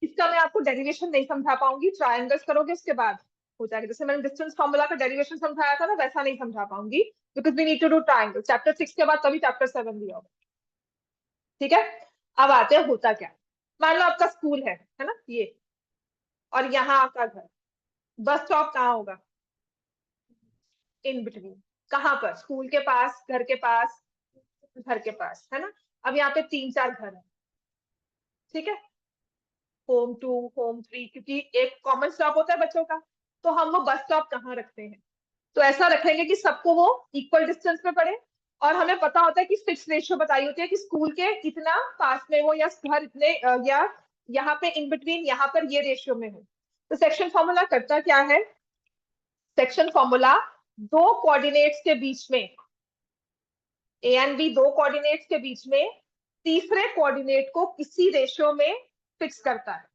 इसका मैं आपको डेरिवेशन नहीं समझा पाऊंगी, ट्रायंगल्स करोगे उसके बाद हो जाएगा। जैसे मैंने डिस्टेंस फॉर्मूला का डेरिवेशन समझाया था ना, वैसा नहीं समझा पाऊंगी, because we need to do triangle. Chapter 6 के बाद तभी चैप्टर 7 दिया होगा। ठीक है, अब आते हैं होता क्या। मान लो आपका स्कूल है ना ये, और यहाँ आपका घर। बस स्टॉप कहाँ होगा? In between. कहाँ पर? स्कूल के पास, घर के पास, घर के पास, है ना। अब यहाँ पे 3-4 घर है, ठीक है, होम 2, होम 3, क्योंकि एक कॉमन स्टॉप होता है बच्चों का। तो हम वो बस स्टॉप कहाँ रखते हैं? तो ऐसा रखेंगे कि सबको वो इक्वल डिस्टेंस पे पड़े। और हमें पता होता है कि फिक्स रेशियो बताई होती है कि स्कूल के इतना पास में हो, या घर इतने या यहाँ पे इन बिटवीन, यहाँ पर ये रेशियो में हो। तो सेक्शन फॉर्मूला करता क्या है? सेक्शन फॉर्मूला दो कोऑर्डिनेट्स के बीच में, ए एंड बी, दो कोऑर्डिनेट्स के बीच में तीसरे कोऑर्डिनेट को किसी रेशियो में फिक्स करता है।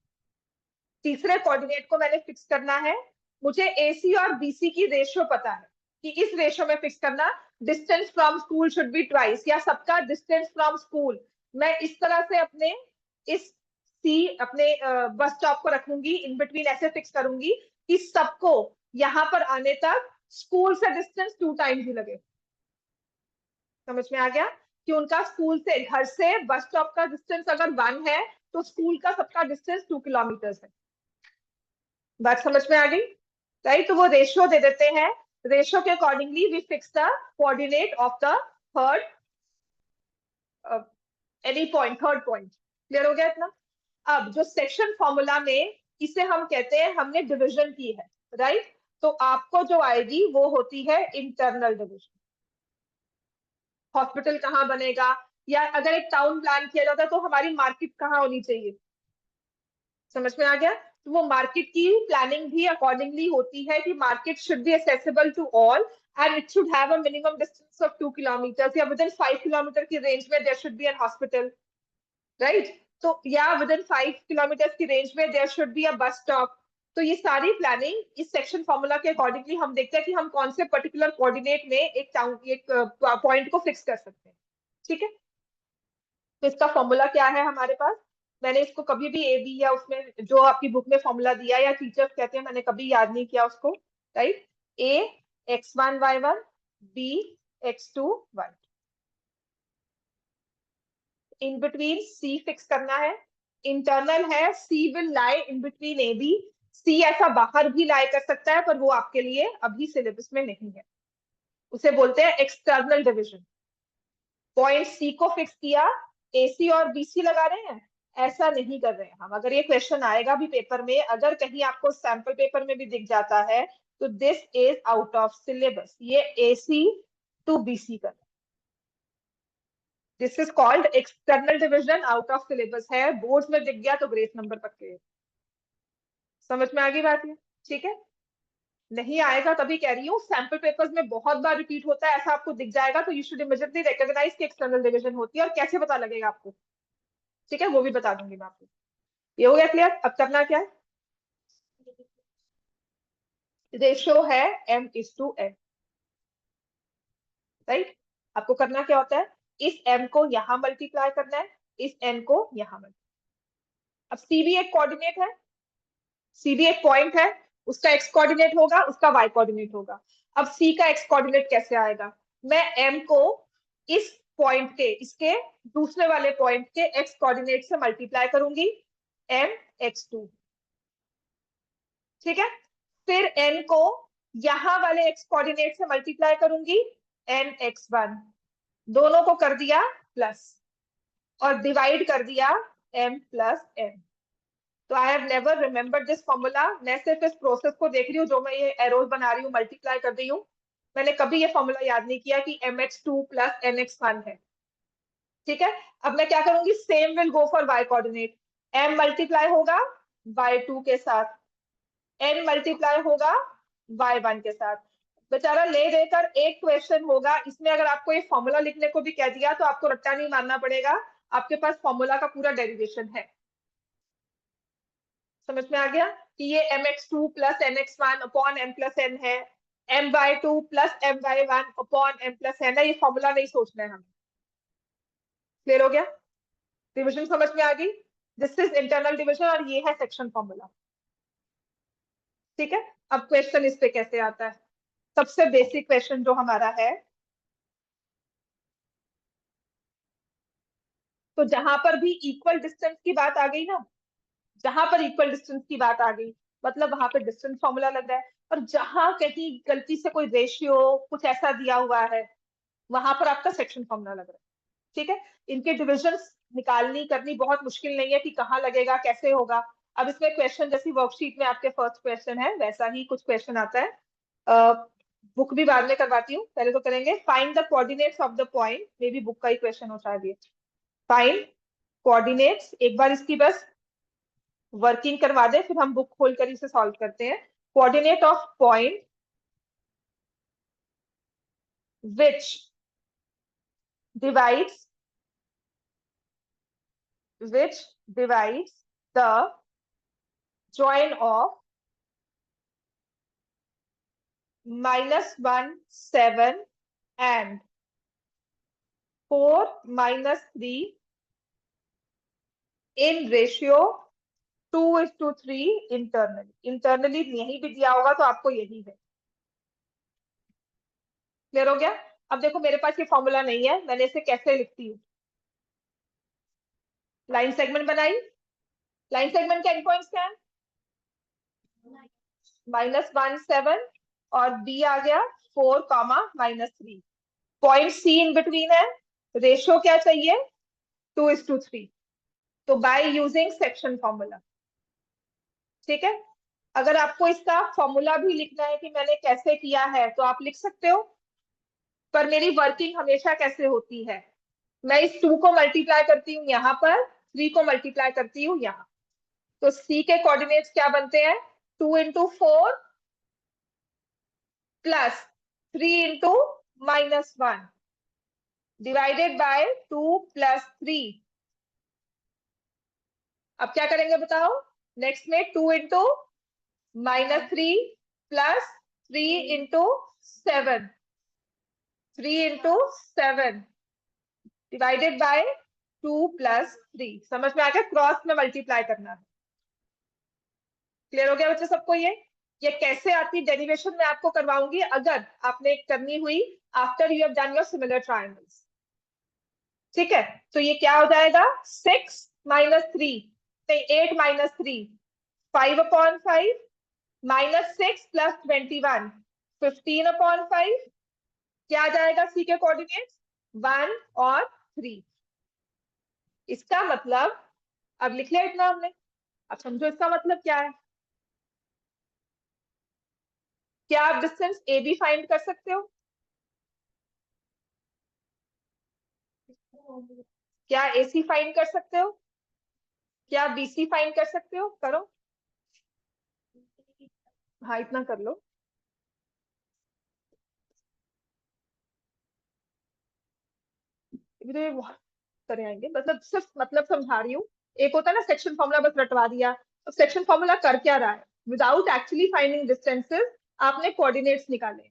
तीसरे कोऑर्डिनेट को मैंने फिक्स करना है। मुझे एसी और बीसी की रेशियो पता है कि इस रेशियो में फिक्स करना। Distance from school should be twice, या सबका डिस्टेंस फ्रॉम स्कूल मैं इस तरह से अपने इस सी अपने बस स्टॉप को रखूंगी, इन बिटवीन ऐसे फिक्स करूंगी कि सबको यहाँ पर आने तक स्कूल से डिस्टेंस 2 टाइम्स ही लगे। समझ में आ गया कि उनका स्कूल से, घर से बस स्टॉप का डिस्टेंस अगर 1 है, तो स्कूल का सबका डिस्टेंस 2 किलोमीटर है। बात समझ में आ गई? राइट, तो वो रेशियो दे देते हैं। रेशियो के accordingly we fix the coordinate of the third any point, third point. Clear हो गया इतना? अब जो सेक्शन फॉर्मूला में, इसे हम कहते हैं हमने डिवीजन की है, राइट। तो आपको जो आएगी वो होती है इंटरनल डिवीजन। हॉस्पिटल कहाँ बनेगा, या अगर एक टाउन प्लान किया जाता है तो हमारी मार्केट कहाँ होनी चाहिए। समझ में आ गया? तो वो मार्केट की प्लानिंग भी अकॉर्डिंगली होती है कि market should be accessible to all, and it should have a minimum distance of 2 kilometre, या विद इन 5 किलोमीटर की रेंज में there should be an hospital, right. तो या विद इन 5 किलोमीटर की रेंज में there should be a bus stop. तो ये सारी प्लानिंग इस सेक्शन फॉर्मूला के अकॉर्डिंगली हम देखते हैं कि हम कौन से पर्टिकुलर कोऑर्डिनेट में एक टाउन, एक पॉइंट को फिक्स कर सकते हैं। ठीक है, तो इसका फॉर्मूला क्या है हमारे पास? मैंने इसको कभी भी ए बी, या उसमें जो आपकी बुक में फॉर्मूला दिया या टीचर्स कहते हैं, मैंने कभी याद नहीं किया उसको, right. A x1y1, B x2y2, in between C fix करना है। इंटरनल है, C will lie in between A B. C ऐसा बाहर भी लाई कर सकता है, पर वो आपके लिए अभी सिलेबस में नहीं है, उसे बोलते हैं एक्सटर्नल डिविजन। पॉइंट सी को फिक्स किया, एसी और बीसी लगा रहे हैं, ऐसा नहीं कर रहे हैं हम। अगर ये क्वेश्चन आएगा भी पेपर में, अगर कहीं आपको सैंपल पेपर में भी दिख जाता है, तो this is out of syllabus, ये एसी टू बीसी कर, this is called external division, out of syllabus है। बोर्ड्स में दिख गया तो ग्रेस नंबर पक्के। समझ में आ गई बात है? ठीक है, नहीं आएगा तभी कह रही हूँ, सैंपल पेपर्स में बहुत बार रिपीट होता है, ऐसा आपको दिख जाएगा तो यू शुड इमीडिएटली रिकॉग्नाइज कि एक्सटर्नल डिविजन होती है, और कैसे पता लगेगा आपको, ठीक है, वो भी बता दूंगी मैं आपको। ये हो गया क्लियर? अब करना क्या है? रेशियो है m/n, राइट। आपको करना क्या होता है? इस m को यहां मल्टीप्लाई करना है, इस n को यहां मल्टीप्लाई। अब c भी एक कोऑर्डिनेट है, c भी एक पॉइंट है, उसका x कोऑर्डिनेट होगा, उसका y कोऑर्डिनेट होगा। अब c का x कोऑर्डिनेट कैसे आएगा? मैं m को इस पॉइंट के, इसके दूसरे वाले पॉइंट के x कोऑर्डिनेट से मल्टीप्लाई करूंगी, mx2, ठीक है। फिर n को यहां वाले x कोऑर्डिनेट से मल्टीप्लाई करूंगी, nx1, दोनों को कर दिया प्लस, और डिवाइड कर दिया m प्लस n। तो I have never remembered this formula, मैं सिर्फ इस प्रोसेस को देख रही हूँ, जो मैं ये एरोज बना रही हूँ, मल्टीप्लाई कर रही हूँ। मैंने कभी ये फॉर्मूला याद नहीं किया कि mx2 प्लस nx1 है। ठीक है, अब मैं क्या करूंगी? Same will go for y coordinate, m multiply होगा y2 के साथ, n मल्टीप्लाई होगा y1 के साथ। बेचारा ले देकर एक क्वेश्चन होगा, इसमें अगर आपको ये फॉर्मूला लिखने को भी कह दिया तो आपको रट्टा नहीं मारना पड़ेगा, आपके पास फॉर्मूला का पूरा डेरिवेशन है। समझ में आ गया कि ये mx2 plus nx1 upon m plus n है, my2 plus my1 upon m plus n है। ये फॉर्मूला नहीं सोचना है हमें। क्लियर हो गया? डिविजन समझ में आ गई? दिस इज इंटरनल डिविजन और ये है सेक्शन फॉर्मूला। ठीक है, अब क्वेश्चन इस पे कैसे आता है। सबसे बेसिक क्वेश्चन जो हमारा है, तो जहां पर भी इक्वल डिस्टेंस की बात आ गई ना, जहां पर इक्वल डिस्टेंस की बात आ गई, मतलब वहां पे डिस्टेंस फॉर्मूला लग रहा है। और जहां कहीं गलती से कोई रेशियो कुछ ऐसा दिया हुआ है, वहां पर आपका सेक्शन फॉर्मूला लग रहा है। ठीक है, इनके डिविजन्स निकालनी करनी बहुत मुश्किल नहीं है कि कहाँ लगेगा कैसे होगा। अब इसमें क्वेश्चन जैसी वर्कशीट में आपके फर्स्ट क्वेश्चन है वैसा ही कुछ क्वेश्चन आता है। बुक भी बाद में करवाती हूँ, पहले तो करेंगे find the coordinates of the point, may be book का ही क्वेश्चन हो शायद ये। फाइंड कोऑर्डिनेट्स, एक बार इसकी बस वर्किंग करवा दे, फिर हम बुक खोल कर इसे सॉल्व करते हैं। Coordinate of point which divides which divides the join of -1 7 and 4 - 3 in ratio 2:3 internally यही भी दिया होगा तो आपको यही है। क्लियर हो गया। अब देखो मेरे पास ये फॉर्मूला नहीं है, मैंने इसे कैसे लिखती हूँ। लाइन सेगमेंट बनाई, लाइन सेगमेंट के एंड पॉइंट्स क्या है, -1 7 और बी आ गया 4, -3। पॉइंट सी इन बिटवीन है, रेशियो क्या चाहिए 2:3। तो बाय यूजिंग सेक्शन फॉर्मूला। ठीक है, अगर आपको इसका फॉर्मूला भी लिखना है कि मैंने कैसे किया है तो आप लिख सकते हो, पर मेरी वर्किंग हमेशा कैसे होती है, मैं इस 2 को मल्टीप्लाई करती हूँ यहाँ पर, 3 को मल्टीप्लाई करती हूँ यहाँ। तो सी के कोऑर्डिनेट्स क्या बनते हैं, 2 × 4 +3 × -1 डिवाइडेड बाय 2 + 3। अब क्या करेंगे बताओ, नेक्स्ट में 2 × -3 +3 × 7, 3 × 7 डिवाइडेड बाय 2 + 3। समझ में आ गया, क्रॉस में मल्टीप्लाई करना है। क्लियर हो गया बच्चे सबको। ये कैसे आती डेरिवेशन में आपको करवाऊंगी अगर आपने करनी हुई after you have done your similar triangles. ठीक है, तो ये क्या हो जाएगा 6 - 3 नहीं 8 - 3 5/5 -6 + 21 15/5। क्या आ जाएगा सी के कोऑर्डिनेट्स 1 और 3। इसका मतलब, अब लिख लिया इतना हमने, अब समझो इसका मतलब क्या है। क्या आप डिस्टेंस ए बी फाइंड कर सकते हो, क्या ए सी फाइंड कर सकते हो, क्या बी सी फाइंड कर सकते हो, करो। हाँ इतना कर लो। अभी तो ये बहुत तरह आएंगे, मतलब सिर्फ मतलब समझा रही हूँ। एक होता है ना सेक्शन फॉर्मूला बस रटवा दिया, तो सेक्शन फॉर्मूला कर क्या रहा है, विदाउट एक्चुअली फाइंडिंग डिस्टेंसेस आपने कोऑर्डिनेट्स निकाले।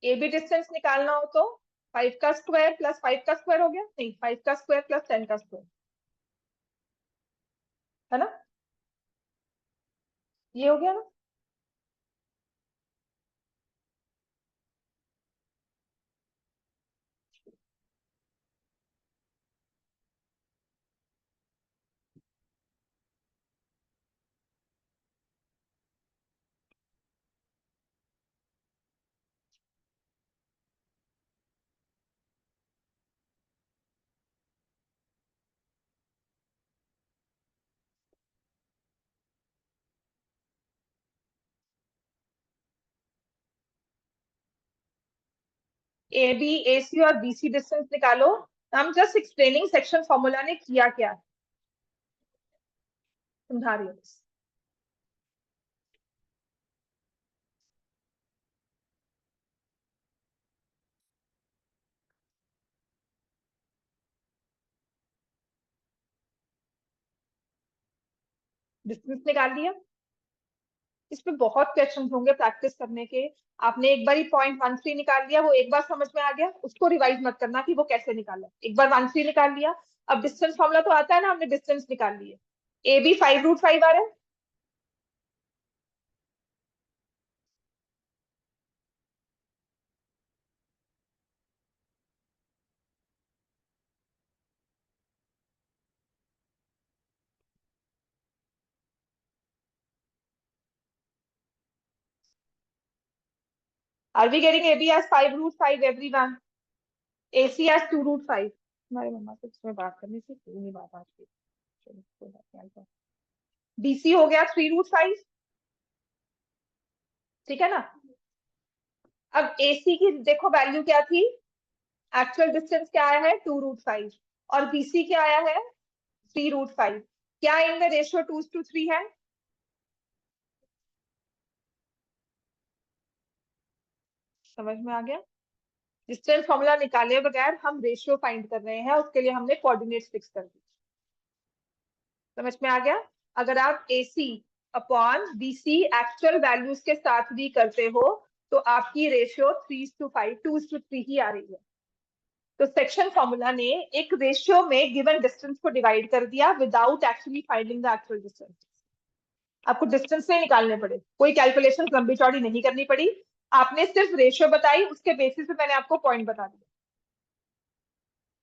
ए बी डिस्टेंस निकालना हो तो 5 का स्क्वायर + 5 का स्क्वायर हो गया, नहीं 5 का स्क्वायर + 10 का स्क्वायर, है ना, ये हो गया ना। ए बी ए सी और बी सी डिस्टेंस निकालो। हम जस्ट एक्सप्लेनिंग सेक्शन फॉर्मूला ने किया क्या। समझा रही हूँ बस। डिस्टेंस निकाल लिया। इसमें बहुत क्वेश्चन होंगे प्रैक्टिस करने के। आपने एक बार ही 0.13 निकाल लिया, वो एक बार समझ में आ गया, उसको रिवाइज मत करना कि वो कैसे निकाला। एक बार 13 निकाल लिया, अब डिस्टेंस फॉर्मूला तो आता है ना, हमने डिस्टेंस निकाल लिया। ए बी 5√5 आ रहा है। Are we getting A B as 5√5 everyone? A C as 2√5। हमारे मम्मा से इसमें बात करनी थी, कोई नहीं बात आज की। चलो कोई बात नहीं। बीसी हो गया 3√5, ठीक है ना। अब एसी की देखो वैल्यू क्या थी, एक्चुअल डिस्टेंस क्या आया है 2√5, और बीसी क्या आया है 3√5। क्या इनमें रेशियो 2:3 है? समझ में आ गया। डिस्टेंस फॉर्मूला निकाले बगैर हम रेशियो फाइंड कर रहे हैं, उसके लिए हमने कोऑर्डिनेट्स फिक्स कर दी। समझ में आ गया। अगर आप AC upon BC actual values के साथ भी करते हो तो आपकी रेशियो 3:5 2:3 ही आ रही है। तो सेक्शन फॉर्मूला ने एक रेशियो में गिवन डिस्टेंस को डिवाइड कर दिया without actually finding the actual distance. आपको डिस्टेंस नहीं निकालने पड़े, कोई कैलकुलेशन लंबी चौड़ी नहीं करनी पड़ी, आपने सिर्फ रेशियो बताई, उसके बेसिस पे मैंने आपको पॉइंट बता दिया।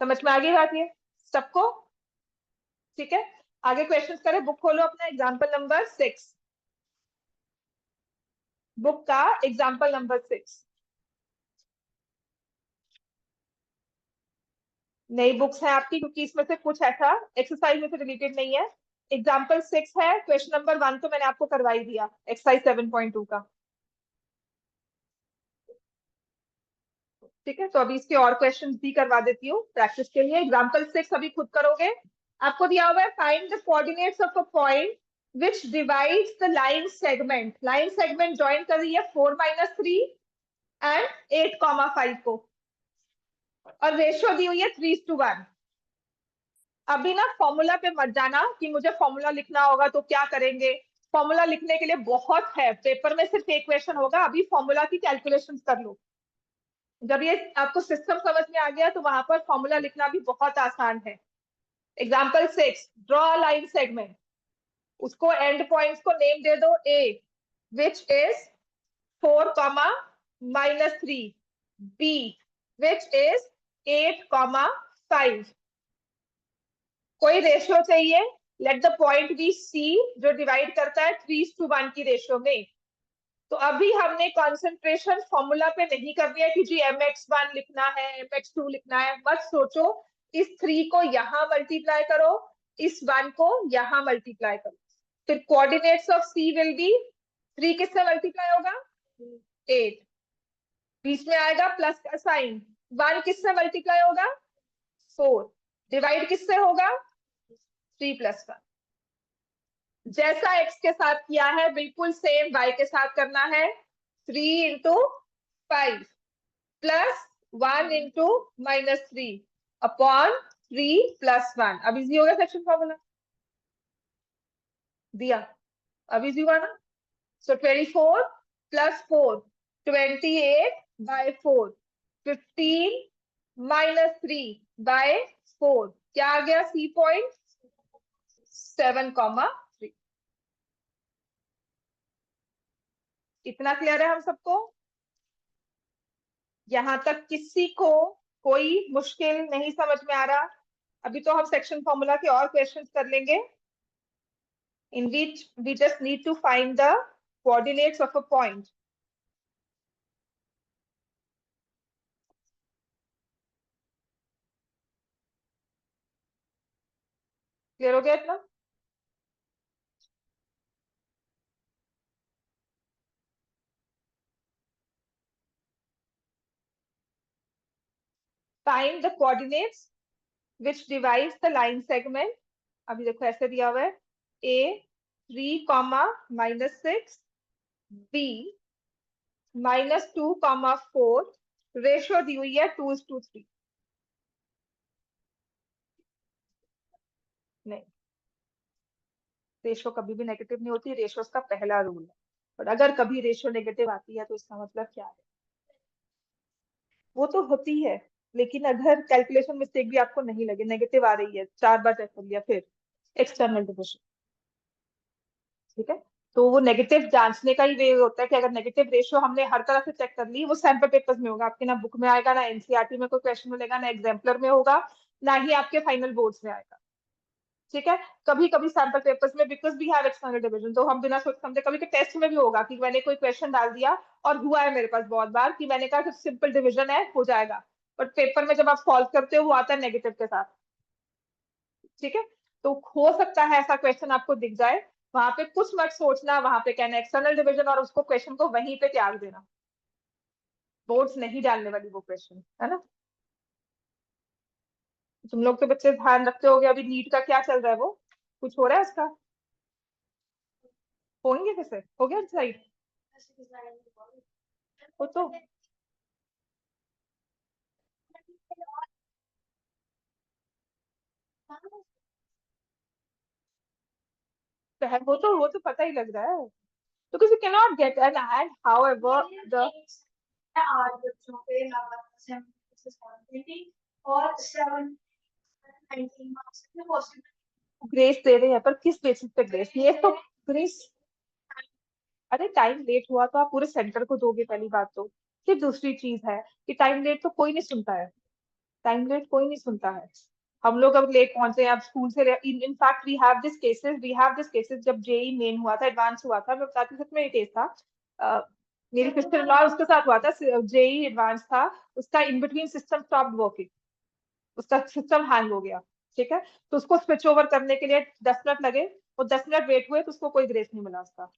समझ में आ गई बात ये सबको? ठीक है, आगे क्वेश्चंस करें। बुक खोलो अपना, एग्जांपल नंबर 6। बुक का एग्जांपल नंबर 6। नई बुक्स है आपकी, क्योंकि इसमें से कुछ ऐसा एक्सरसाइज में से रिलेटेड नहीं है। एग्जांपल 6 है, क्वेश्चन नंबर 1 तो मैंने आपको करवा ही दिया, एक्सरसाइज 7.2 का। ठीक है, तो अभी इसके और क्वेश्चंस भी करवा देती हूँ प्रैक्टिस के लिए। एग्जांपल 6 अभी खुद करोगे। आपको दिया हुआ है find the coordinates of a point which divides the line segment। Line segment join कर रही है 4-3 एंड 8,5 को, और रेशियो दी हुई है 3:1। अभी ना फॉर्मूला पे मत जाना कि मुझे फॉर्मूला लिखना होगा तो क्या करेंगे। फॉर्मूला लिखने के लिए बहुत है, पेपर में सिर्फ एक क्वेश्चन होगा, अभी फॉर्मूला की कैलकुलेशंस कर लो। जब ये आपको सिस्टम समझ में आ गया तो वहां पर फॉर्मूला लिखना भी बहुत आसान है। Example 6, draw line segment. उसको एंड पॉइंट्स को नेम दे दो A, which is 4,-3, B which is 8,5। कोई रेशियो चाहिए, let the point be C जो डिवाइड करता है 3:1 की रेशियो में। तो अभी हमने कंसंट्रेशन फॉर्मूला पे नहीं करनी है कि जी mx1 लिखना है mx2 लिखना है, मत सोचो। इस 3 को यहां मल्टीप्लाई करो, इस 1 को यहां मल्टीप्लाई करो, फिर coordinates of C will be 3 किससे मल्टीप्लाई होगा 8, बीच में आएगा प्लस का साइन, 1 किससे मल्टीप्लाई होगा 4, डिवाइड किससे होगा 3+1। जैसा x के साथ किया है बिल्कुल सेम y के साथ करना है। 3 × 5 प्लस 1 × -3 अपॉन 3+1। अब इजी हो गया सेक्शन फॉर्मूला दिया, अब इजी हुआ ना। सो 24 + 4 28/4 15 - 3/4 क्या आ गया C पॉइंट 7,3। इतना क्लियर है हम सबको? यहां तक किसी को कोई मुश्किल नहीं समझ में आ रहा? अभी तो हम सेक्शन फॉर्मूला के और क्वेश्चंस कर लेंगे in which we just need to find the coordinates of a point। Clear हो गया इतना? Find the coordinates which divides the line segment। अभी देखो ऐसे दिया हुआ है a 3, -6, B -2, 4, रेशियो दी हुई है 2:3। नहीं, रेशियो कभी भी नेगेटिव नहीं होती, रेशियो का पहला रूल है। और अगर कभी रेशियो नेगेटिव आती है तो इसका मतलब क्या है? वो तो होती है, लेकिन अगर कैलकुलेशन मिस्टेक भी आपको नहीं लगे, नेगेटिव आ रही है, 4 बार चेक कर लिया, फिर एक्सटर्नल डिविजन। ठीक है, तो वो नेगेटिव जांचने का ही वे होता है कि अगर नेगेटिव रेशियो हमने हर तरह से चेक कर ली, वो सैंपल पेपर्स में होगा, आपके ना बुक में आएगा, ना एनसीईआरटी में कोई क्वेश्चन मिलेगा, ना एग्जाम्पलर में होगा, ना ही आपके फाइनल बोर्ड्स में आएगा। ठीक है, कभी कभी सैंपल पेपर्स में, because we have external division, तो हम बिना सोच समझे, कभी टेस्ट में भी होगा कि मैंने कोई क्वेश्चन डाल दिया, और हुआ है मेरे पास बहुत बार कि मैंने कहा कि सिंपल डिवीजन है, हो जाएगा, बट पेपर में जब आप सॉल्व करते हो वो आता है नेगेटिव के साथ। ठीक है, तो हो सकता है ऐसा क्वेश्चन आपको दिख जाए, वहां पे कुछ मत सोचना, वहां पे कहना एक्सटर्नल डिवीजन, और उसको क्वेश्चन को वहीं पे त्याग देना, बोर्ड्स नहीं डालने वाली वो क्वेश्चन, है ना। तुम लोग के बच्चे ध्यान रखते होगे, अभी नीट का क्या चल रहा है, वो कुछ हो रहा है उसका, होंगे कैसे, हो गया डिसाइड? वो तो वो तो पता ही लग रहा है, because you cannot get an ad, however the 8 बच्चों पे लगातार 7 और 719 मार्क्स में पॉसिबल ग्रेस दे रहे हैं, पर किस बेसिस पे ग्रेस, ये तो ग्रेस, अरे टाइम लेट हुआ तो आप पूरे सेंटर को दोगे, पहली बात तो। फिर दूसरी चीज है कि टाइम लेट तो कोई नहीं सुनता है, टाइम लेट कोई नहीं सुनता है। हम लोग अब लेट पहुंचे हैं, अब स्कूल से, in fact we have this cases जब जेई मेन हुआ था, एडवांस हुआ था, मैं बताती हूँ, सच में ये केस था। मेरी सिस्टर इन लॉ, उसके साथ हुआ था, जेई एडवांस था, उसका in between system stop working, उसका सिस्टम हैंग हो गया। ठीक है, तो उसको स्विच ओवर करने के लिए 10 मिनट लगे, वो 10 मिनट वेट हुए, तो उसको कोई ग्रेस नहीं मिला उसका।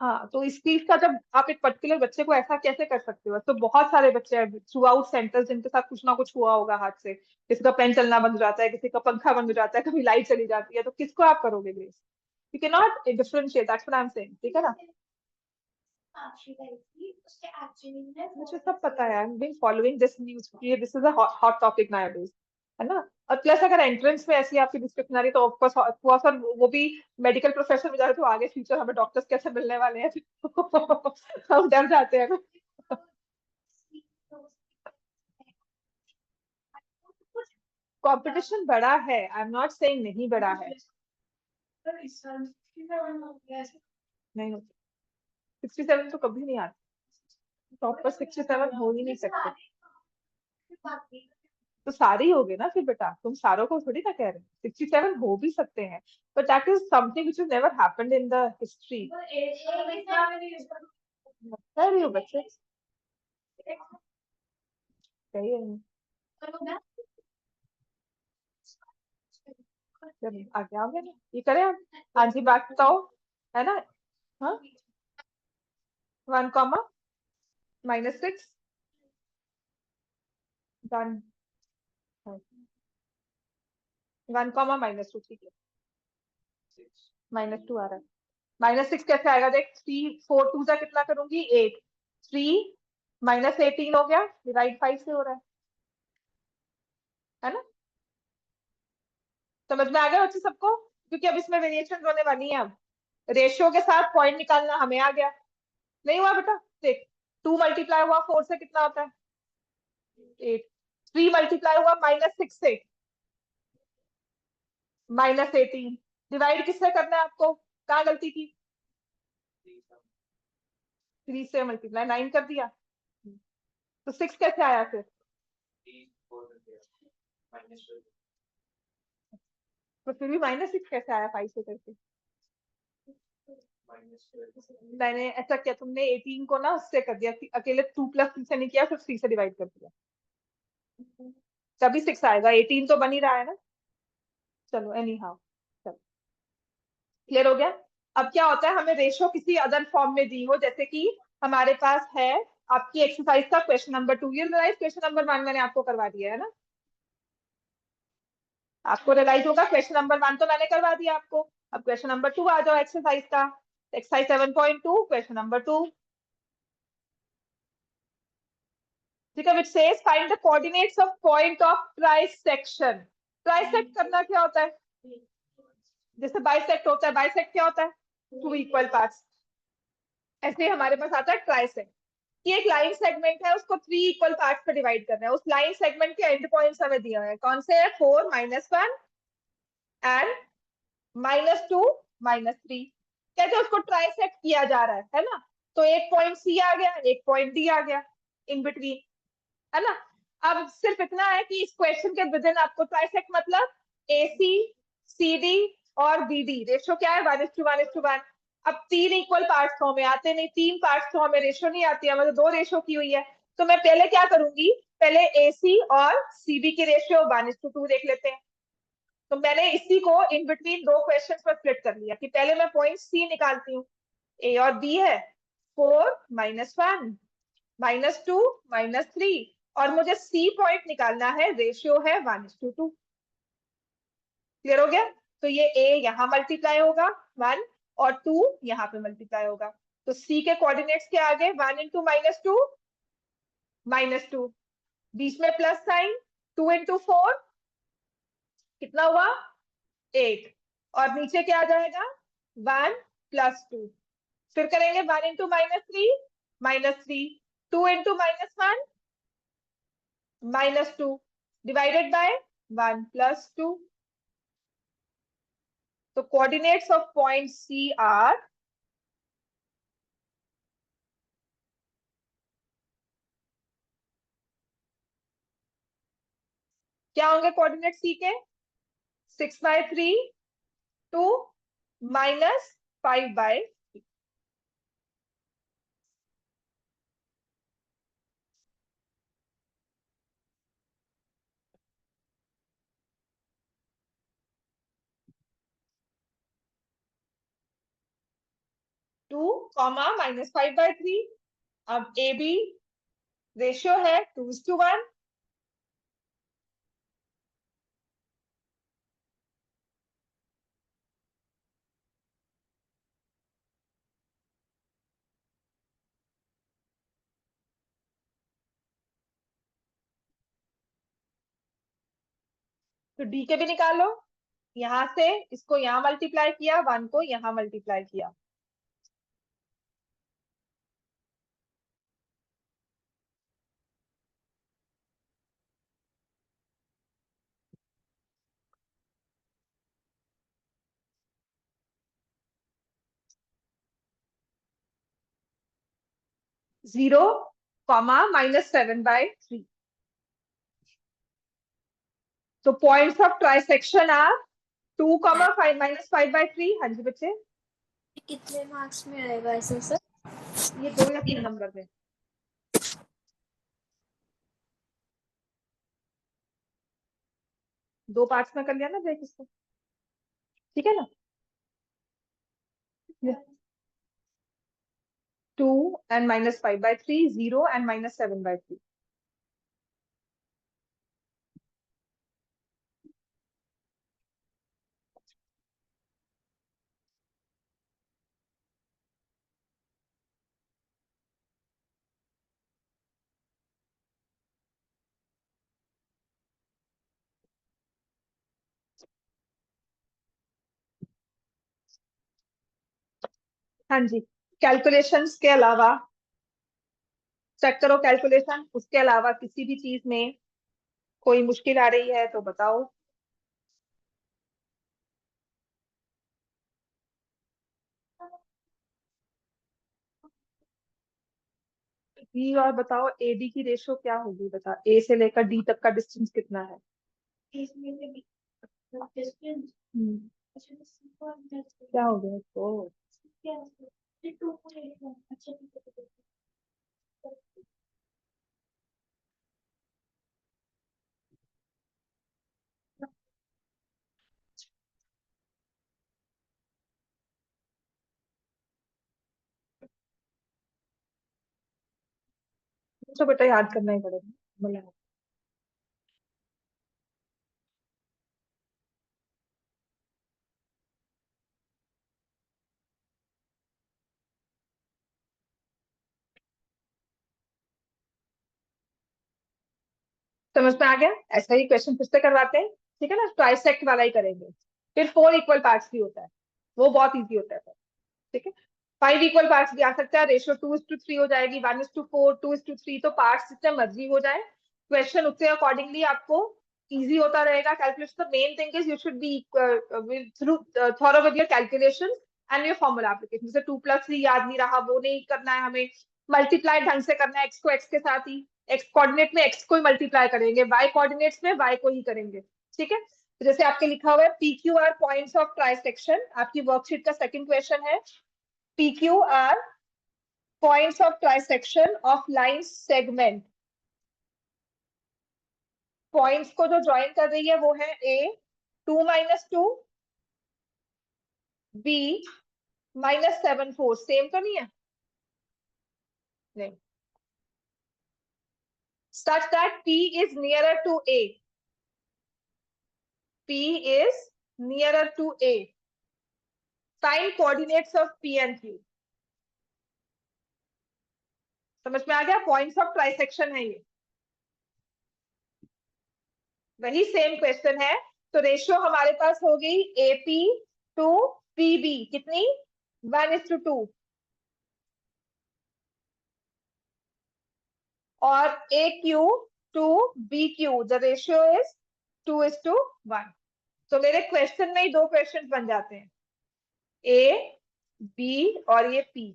हाँ, तो इस चीज का, जब आप एक पर्टिकुलर बच्चे को ऐसा कैसे कर सकते हो, तो बहुत सारे बच्चे हैं थ्रू आउट सेंटर्स जिनके साथ कुछ ना कुछ हुआ होगा हाथ से, किसी का पेन चलना बंद हो जाता है, किसी का पंखा बंद हो जाता है, कभी लाइट चली जाती है, तो किसको आप करोगे grace? You can not differentiate, that's what I am saying, ठीक है ना। मुझे सब पता है, I am being following this news, ये this is a hot topic now, है ना। और प्लस अगर एंट्रेंस में ऐसी आपकी डिस्ट्रिक्ट ना रही, तो ऑफकोर्स हुआ सर, वो भी मेडिकल प्रोफेशन में जा रहे, तो आगे फ्यूचर हमें डॉक्टर्स कैसे मिलने वाले हैं हम डर जाते हैं ना। कंपटीशन बड़ा है, आई एम नॉट सेइंग नहीं बड़ा है, नहीं होती, 67 तो कभी नहीं आती, टॉप पर 67 हो ही नहीं सकते, तो सारे ही हो गए ना फिर बेटा, तुम सारों को थोड़ी ना कह रहे हो, 67 हो भी सकते हैं, but that is something which is never happened in the history. बता रही हो बच्चे, सही है, जब आगे आओगे ना ये करें आप, हाँ जी बात बताओ, है ना। हाँ, 1, -6, डन, 1, -2, ठीक है, -2 आ रहा है, -6 कैसे आएगा, देख, 3, 4 2 कितना करूंगी, 8, 3 -18 हो गया, डिवाइड 5 से हो रहा है ना। समझ में आ गया बच्चे सबको, क्योंकि अब इसमें वेरिएशन होने वाली है, अब रेशियो के साथ पॉइंट निकालना हमें आ गया, नहीं हुआ बेटा, देख, 2 मल्टीप्लाई हुआ 4 से कितना होता है, 8, 3 मल्टीप्लाई हुआ -6 से, -18, डिवाइड किससे करना है आपको, कहाँ गलती की, 3 से मल्टीप्लाई 9 कर दिया, तो 6 कैसे आया फिर, तो फिर भी -6 कैसे आया 5 से करके, मैंने ऐसा किया, तुमने 18 को ना उससे कर दिया, अकेले 2 + 3 से नहीं किया, फिर 3 से डिवाइड कर दिया, तभी 6 आएगा, 18 तो बन ही रहा है ना। चलो एनी हाउ, चलो, क्लियर हो गया। अब क्या होता है, हमें रेशियो किसी अदर फॉर्म में दी हो, जैसे कि हमारे पास है आपकी एक्सरसाइज का क्वेश्चन नंबर 2, ये रियलाइज क्वेश्चन नंबर 1 मैंने आपको करवा दिया है ना, आपको रियलाइज होगा, क्वेश्चन नंबर 1 तो मैंने करवा दिया आपको, अब क्वेश्चन नंबर 2 आ जाओ एक्सरसाइज का। Exercise 7.2 question number 2। ठीक है, which says find the coordinates of point of trisection. Trisect करना क्या होता है? जैसे बाइसेक्ट होता है, बाइसेक्ट क्या होता है? Two equal parts. ऐसे हमारे पास आता है ट्राइसेक्ट, कि एक लाइन सेगमेंट है, उसको 3 इक्वल पार्ट्स में डिवाइड करना है। उस लाइन सेगमेंट के एंड पॉइंट्स हमें दिया है, कौन से है? 4, -1 एंड -2, -3। कहते हैं उसको ट्राइसेक्ट किया जा रहा है ना? तो एक पॉइंट सी आ गया, एक पॉइंट डी आ गया इन बिटवीन, है ना? अब सिर्फ इतना है कि इस क्वेश्चन के विद इन आपको ट्राइसेक्ट मतलब AC, CD और BD रेशो क्या है? 1:1:1। अब 3 इक्वल पार्ट्स तो हमें आते नहीं, 3 पार्ट्स तो हमें रेशो नहीं आती है, मतलब 2 रेशो की हुई है। तो मैं पहले क्या करूंगी, पहले AC और CD की रेशियो 1:2 देख लेते हैं। तो मैंने इसी को इन बिटवीन 2 क्वेश्चन पर स्प्लिट कर लिया कि पहले मैं पॉइंट C निकालती हूँ। A और B है, 4, -1, -2, -3, और मुझे C पॉइंट निकालना है, रेशियो है 1:2। क्लियर हो गया? तो ये A यहाँ मल्टीप्लाई होगा 1, और 2 यहाँ पे मल्टीप्लाई होगा। तो C के कोऑर्डिनेट्स के आगे 1 इंटू -2, -2, बीच में प्लस साइन, 2 इंटू 4 कितना हुआ? 8, और नीचे क्या आ जाएगा? 1 + 2। फिर करेंगे 1 इंटू -3, -3, 2 इंटू -1, -2, डिवाइडेड बाय 1 + 2। तो coordinates of point C are क्या होंगे? कोऑर्डिनेट सी के 6/3, 2, -5/3। 2, -5/3। अब ए बी रेशियो है 2:1। तो डी के भी निकालो, यहां से इसको यहां मल्टीप्लाई किया, 1 को यहां मल्टीप्लाई किया। जीरो, -7/3। तो पॉइंट्स ऑफ ट्राइसेक्शन आर 2, 5 -5/3। हाँ जी बच्चे, कितने मार्क्स में आएगा ऐसे सर? ये 2 या 3 नंबर में। दो पार्ट्स में कर लिया ना ब्रेक इसको, ठीक है ना? 2 and -5/3, 0 and -7/3। हाँ जी, कैलकुलेशंस के अलावा चेक करो कैलकुलेशन, उसके अलावा किसी भी चीज में कोई मुश्किल आ रही है तो बताओ। बी और बताओ एडी की रेशो क्या होगी, बता, ए से लेकर डी तक का डिस्टेंस कितना है? क्या हो गया इसको? तो बेटा याद करना ही पड़ेगा, बोला। समझ में आ गया? ऐसा ही क्वेश्चन फिर से करवाते हैं, ठीक है ना? ट्राइसेक्ट वाला ही करेंगे। फिर 4 इक्वल पार्ट्स भी होता है, वो बहुत इजी होता है, ठीक है। 5 इक्वल पार्ट्स भी आ सकता है, रेशियो 2:3 हो जाएगी, 1:4, 2:3, तो पार्ट्स जितने मर्जी हो जाए, क्वेश्चन उससे अकॉर्डिंगली आपको इजी होता रहेगा calculation. The main thing is you should be through thorough with your calculation and your formula application. जैसे 2+3 याद नहीं रहा, वो नहीं करना है हमें, मल्टीप्लाई ढंग से करना है, एक्स को एक्स के साथ ही, एक्स कोऑर्डिनेट में एक्स को ही मल्टीप्लाई करेंगे, वाई कोऑर्डिनेट्स में वाई को ही करेंगे, ठीक है। तो जैसे आपके लिखा हुआ है PQ are points of trisection, आपकी वर्कशीट का सेकंड क्वेश्चन है। PQ are points of trisection of line segment. Points को जो ज्वाइन कर रही है वो है A 2 - 2 B -7 4। सेम तो नहीं है? नहीं। Such that P is nearer to A. P is nearer to A. Find coordinates of P and Q. समझ में आ गया? पॉइंट्स ऑफ ट्राइसेक्शन है ये, वही सेम क्वेश्चन है। तो रेशियो हमारे पास हो गई AP टू PB, कितनी? 1:2। और AQ to BQ, the ratio is 2:1। तो मेरे क्वेश्चन में ही दो क्वेश्चन बन जाते हैं, A B और ये P।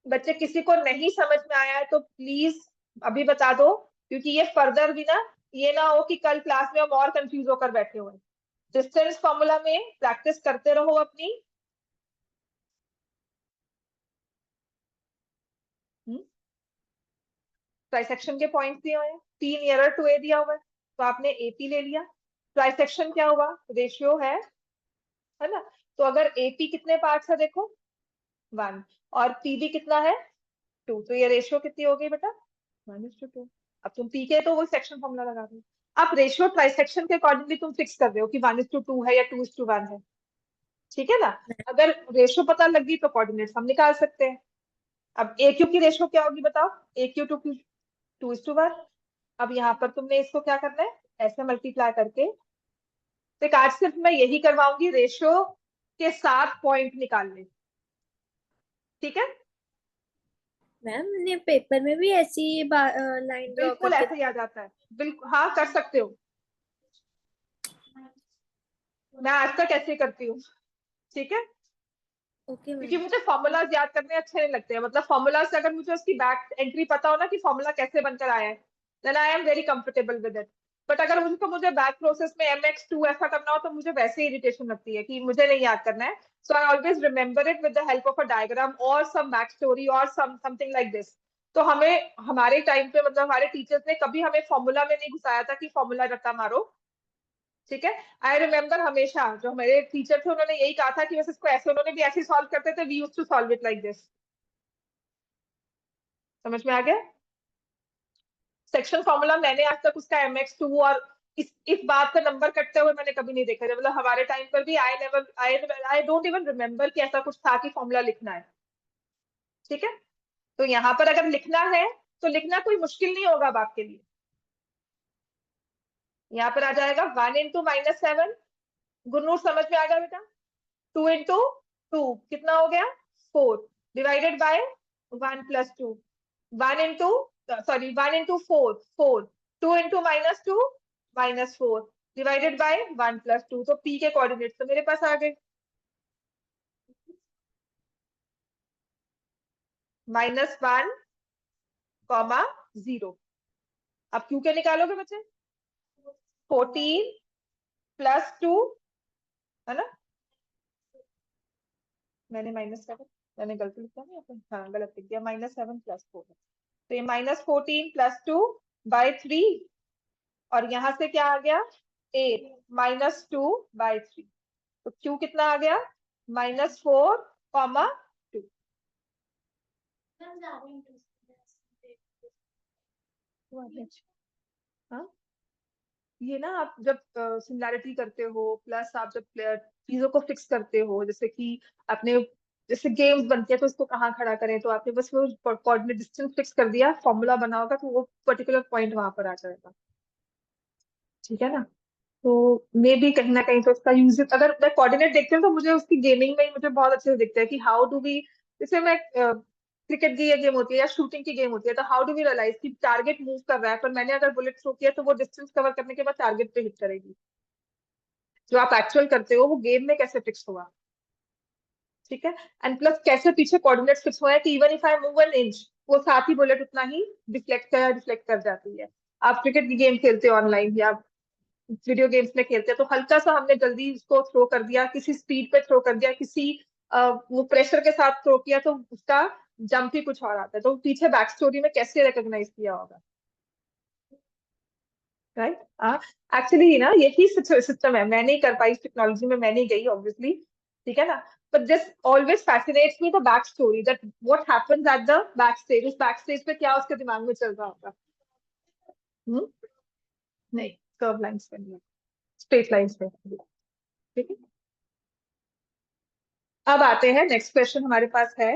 बच्चे किसी को नहीं समझ में आया है तो प्लीज अभी बता दो, क्योंकि ये फर्दर भी ना, ये ना हो कि कल क्लास में हम और कंफ्यूज होकर बैठे हुए। डिस्टेंस फॉर्मूला में प्रैक्टिस करते रहो अपनी। ट्राइसेक्शन के पॉइंट दिए हुए हैं, P नियरर टू A दिया हुआ है, तो आपने AP ले लिया। ट्राइसेक्शन क्या हुआ? रेशियो है ना? तो अगर AP कितने पार्ट्स है देखो, 1, और PB कितना है, 2, तो ये रेशियो कितनी हो गई बेटा? 1:2। अब तुम P के तो वो सेक्शन फॉर्मूला लगा रहे हो, आप रेशियो ट्राइसेक्शन के अकॉर्डिंगली तुम फिक्स कर रहे हो कि 1:2 है या 2:1 है, ठीक है ना? अगर रेशियो पता लग गई तो कोऑर्डिनेट्स हम निकाल सकते हैं। अब AQ की रेशियो क्या होगी बताओ? AQ to 2:1। अब यहाँ पर तुमने इसको क्या करना है, ऐसे मल्टीप्लाई करके, तो आज सिर्फ मैं यही करवाऊंगी, रेशियो के साथ पॉइंट निकालने, ठीक है? मैम ने पेपर में भी ऐसी लाइन ड्रॉ बिल्कुल करके ऐसे ही आ जाता है, बिल्कुल हाँ कर सकते हो। मैं आज तक ऐसे ही करती हूँ, ठीक है? ओके क्योंकि मैम। मुझे फॉर्मूलाज याद करने अच्छे नहीं लगते हैं, मतलब फॉर्मूला से अगर मुझे उसकी बैक एंट्री पता हो ना कि फॉर्मूला कैसे बनकर आया है, then I am very comfortable with it. But अगर मुझे बैक प्रोसेस में MX2 ऐसा करना हो तो मुझे वैसे इरिटेशन लगती है कि मुझे नहीं याद करना है। So I always remember it with the help of a diagram और सम बैक स्टोरी और समथिंग लाइक दिस। तो हमें हमारे टाइम पे, मतलब हमारे टीचर्स ने कभी हमें फॉर्मूला में नहीं घुसाया था कि फॉर्मूला रट्टा मारो, ठीक है? आई रिमेम्बर हमेशा जो हमारे टीचर थे उन्होंने यही कहा था कि बस इसको ऐसे, उन्होंने भी ऐसे सॉल्व करते थे, we used to solve it like this. समझ में आ गया? सेक्शन फॉर्मूला मैंने आज तक उसका MX2 और इस बात का नंबर कटते हुए मैंने कभी नहीं देखा, मतलब हमारे टाइम पर भी आई डोंट इवन रिमेम्बर कि ऐसा कुछ था कि फॉर्मूला लिखना है, ठीक है? तो यहाँ पर अगर लिखना है तो लिखना कोई मुश्किल नहीं होगा अब आपके लिए। यहाँ पर आ जाएगा 1 × -7, समझ में आ गया बेटा? 2 × 2 कितना हो गया? 4 डिवाइडेड बाय 1+2। 1 × 2 × -2 -4 divided by 1+2। तो P के कोऑर्डिनेट्स तो मेरे पास आ गए, -1, 0। अब Q के निकालोगे बच्चे? 14+2, है ना? मैंने -7, मैंने गलती लिखा नहीं अपन, हाँ गलत लिख दिया, -7 + 4। तो ये -14+2/3, और यहाँ से क्या आ गया? 8 -2/3। तो Q कितना आ गया? -4, 2। हाँ, ये ना आप जब सिमिलैरिटी करते हो, प्लस आप जब चीजों को फिक्स करते हो, जैसे कि आपने जैसे गेम्स बनती है तो इसको कहाँ खड़ा करें, तो आपने बस वो कोऑर्डिनेट डिस्टेंस फिक्स कर दिया, फॉर्मूला बना होगा, तो वो पर्टिकुलर पॉइंट वहां पर आ जाएगा। ठीक है ना। तो मे भी कहीं ना कहीं तो उसका यूज, अगर मैं कोऑर्डिनेट देखती हूँ तो मुझे उसकी गेमिंग में ही मुझे बहुत अच्छे से दिखता है कि हाउ डू वी, जैसे मैं क्रिकेट की ये गेम होती है या शूटिंग की गेम होती है, तो हाउ डू वी रियलाइज कि टारगेट मूव कर रहा है, पर मैंने अगर बुलेट थ्रो किया तो वो डिस्टेंस कवर करने के बाद टारगेट पे हिट करेगी। जो आप एक्चुअल करते हो वो गेम में कैसे फिक्स होगा। ठीक है। एंड प्लस कैसे पीछे कोऑर्डिनेट फिक्स हुआ है कि even if I move an inch, वो साथ ही बुलेट उतना ही डिफ्लेक्ट कर जाती है। आप क्रिकेट की गेम खेलते हो ऑनलाइन या वीडियो गेम्स में खेलते हैं, तो हल्का सा हमने जल्दी उसको थ्रो कर दिया, किसी स्पीड पे थ्रो कर दिया, किसी वो प्रेशर के साथ थ्रो किया, तो उसका जंप ही कुछ और आता है। तो पीछे बैक स्टोरी में कैसे रिकॉग्नाइज किया होगा। राइट। एक्चुअली ना यही सिस्टम है, मैं नहीं कर पाई इस टेक्नोलॉजी में, मैं नहीं गई ऑब्वियसली। ठीक है ना। But this always fascinates me the back story, that what happens at the back stage, उस बैक स्टेज पे क्या उसके दिमाग में चल रहा होगा। हम्म। नहीं, कर्व लाइंस पे नहीं, स्ट्रेट लाइंस पे। ठीक है। अब आते हैं नेक्स्ट क्वेश्चन हमारे पास है,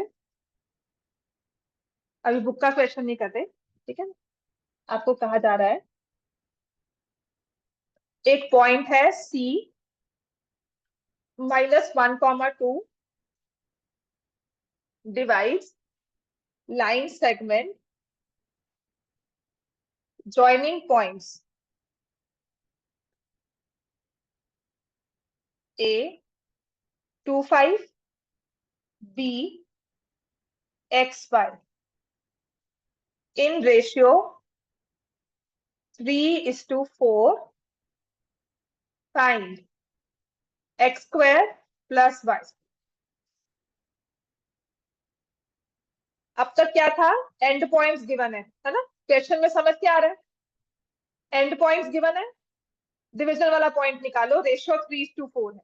अभी बुक का क्वेश्चन नहीं करते। ठीक है। आपको कहा जा रहा है, एक पॉइंट है C -1, 2 divides line segment joining points A 25 B XY in ratio 3:4, find x square plus y। अब तक क्या था, एंड पॉइंट्स गिवन है ना। क्वेश्चन में समझ क्या आ रहा है, एंड पॉइंट्स गिवन है, डिविजन वाला पॉइंट निकालो, रेशियो 3:4 है।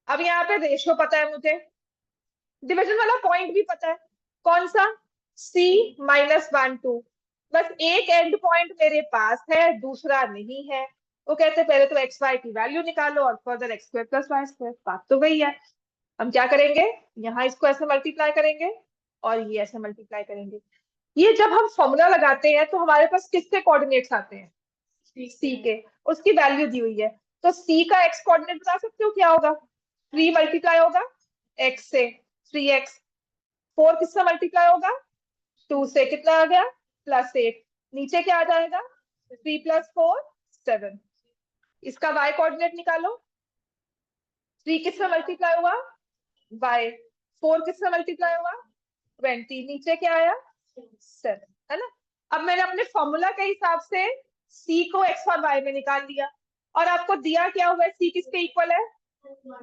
अब यहाँ पे रेशियो पता है मुझे, डिविजन वाला पॉइंट भी पता है, कौन सा, C -1, 2। बस एक एंड पॉइंट मेरे पास है, दूसरा नहीं है। वो कहते हैं पहले तो एक्स वाई की वैल्यू निकालो और further x square plus y square, बात तो वही है। हम क्या करेंगे, यहाँ इसको ऐसे मल्टीप्लाई करेंगे और ये ऐसे मल्टीप्लाई करेंगे। ये जब हम फॉर्मूला लगाते हैं तो हमारे पास किसके कोऑर्डिनेट्स आते हैं, C के, उसकी वैल्यू दी हुई है। तो C का x कोऑर्डिनेट बता सकते हो क्या होगा, 3 मल्टीप्लाई होगा x से, 3x। 4 किससे मल्टीप्लाई होगा, 2 से, कितना आ गया, +8। नीचे क्या आ जाएगा, 3 + 4 7। इसका y कोऑर्डिनेट निकालो, 3 किससे मल्टीप्लाई हुआ, y, 4 किससे मल्टीप्लाई हुआ, 20, नीचे क्या आया, 7, है ना। अब मैंने अपने फॉर्मूला के हिसाब से c को x और y में निकाल लिया, और आपको दिया क्या हुआ है, c किसके इक्वल है,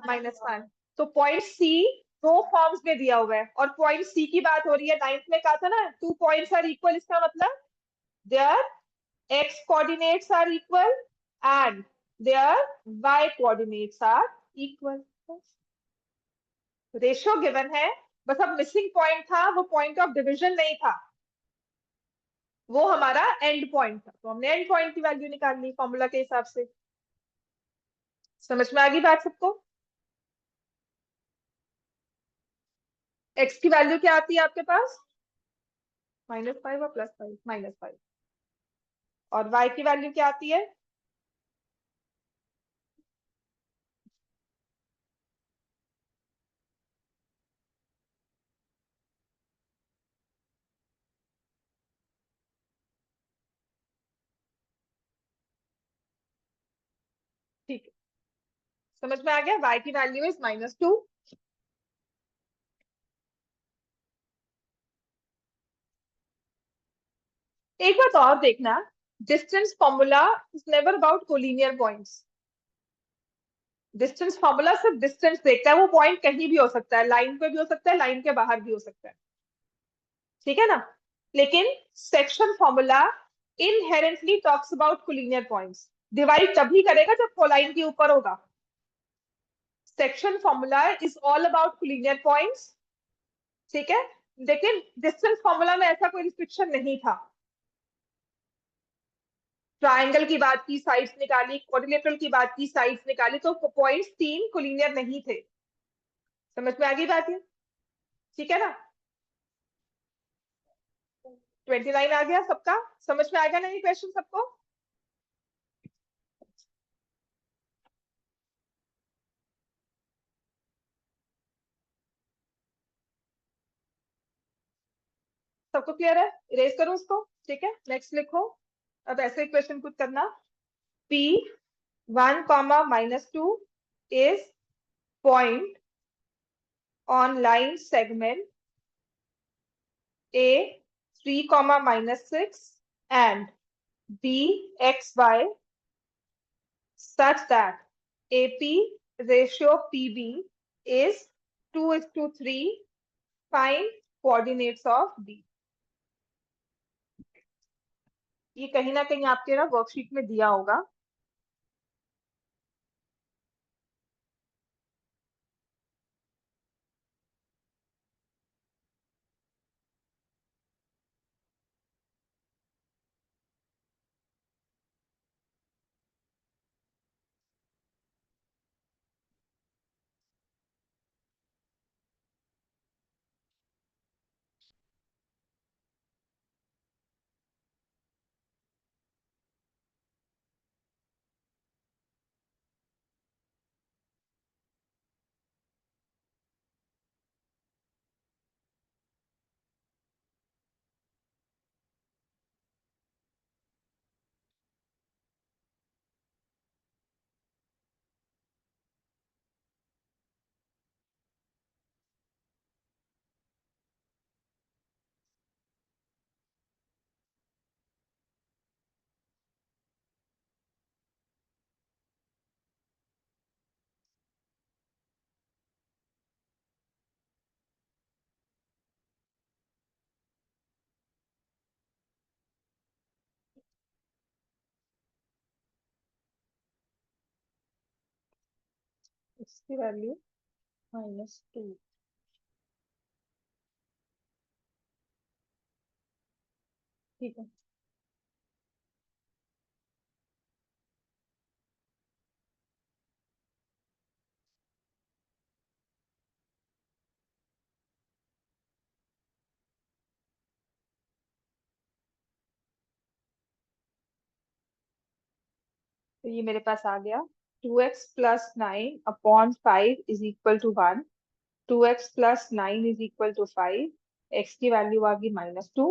-1। तो पॉइंट C दो फॉर्म्स में दिया हुआ है, और पॉइंट C की बात हो रही है, 9th में कहा था ना 2 पॉइंट्स आर इक्वल, इसका मतलब their x coordinates are equal and their y coordinates are equal। Ratio given है, बस अब मिसिंग पॉइंट था, वो पॉइंट ऑफ डिवीजन नहीं था, वो हमारा एंड पॉइंट था, तो हमने एंड पॉइंट की वैल्यू निकाल ली फॉर्मूला के हिसाब से। समझ में आ गई बात सबको। x की वैल्यू क्या आती है आपके पास, -5 और +5, -5। और y की वैल्यू क्या आती है, ठीक है, समझ में आ गया, y की वैल्यू इज -2। एक बात और देखना, distance formula is never about collinear points. Distance formula सिर्फ डिस्टेंस देखता है, वो पॉइंट कहीं भी हो सकता है, लाइन पे भी हो सकता है, लाइन के बाहर भी हो सकता है। ठीक है ना। लेकिन section formula inherently talks about collinear points, divide तभी करेगा जब कोलाइन के ऊपर होगा। Section formula is all about collinear points. ठीक है। लेकिन डिस्टेंस फॉर्मूला में ऐसा कोई रिस्ट्रिक्शन नहीं था, ट्राइंगल की बात की, साइड्स निकाली, क्वाड्रिलेटरल की बात की, साइड्स निकाली, तो पॉइंट्स 3 कोलिनियर नहीं थे। समझ में आ गई बात ये? ठीक है ना? 29 आ गया सबका? समझ में आएगा ना ये क्वेश्चन सबको? सबको क्लियर है? इरेज करो उसको। ठीक है, नेक्स्ट लिखो। अब ऐसे क्वेश्चन कुछ करना। P1 -2 is point on line segment A 3, -6 and B XY such that AP ratio PB is 2:3. Find coordinates of B. ये कहीं ना कहीं आपके ना वर्कशीट में दिया होगा। इसकी वैल्यू -2। ठीक है, तो ये मेरे पास आ गया 2x + 9/5 = 1। 2x + 9 = 5। x की वैल्यू आ गई -2।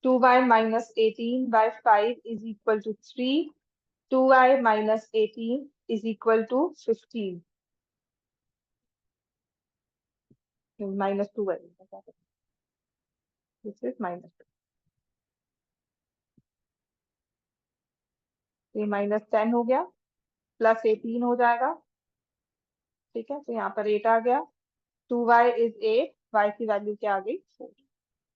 2y - 18/5 = 3। 2y - 18 = 15। -2 है, दिस इज -2। ये -10 हो गया, +18 हो जाएगा। ठीक है, तो यहाँ पर 8 आ गया। 2y = 8, y की वैल्यू क्या आ गई 4।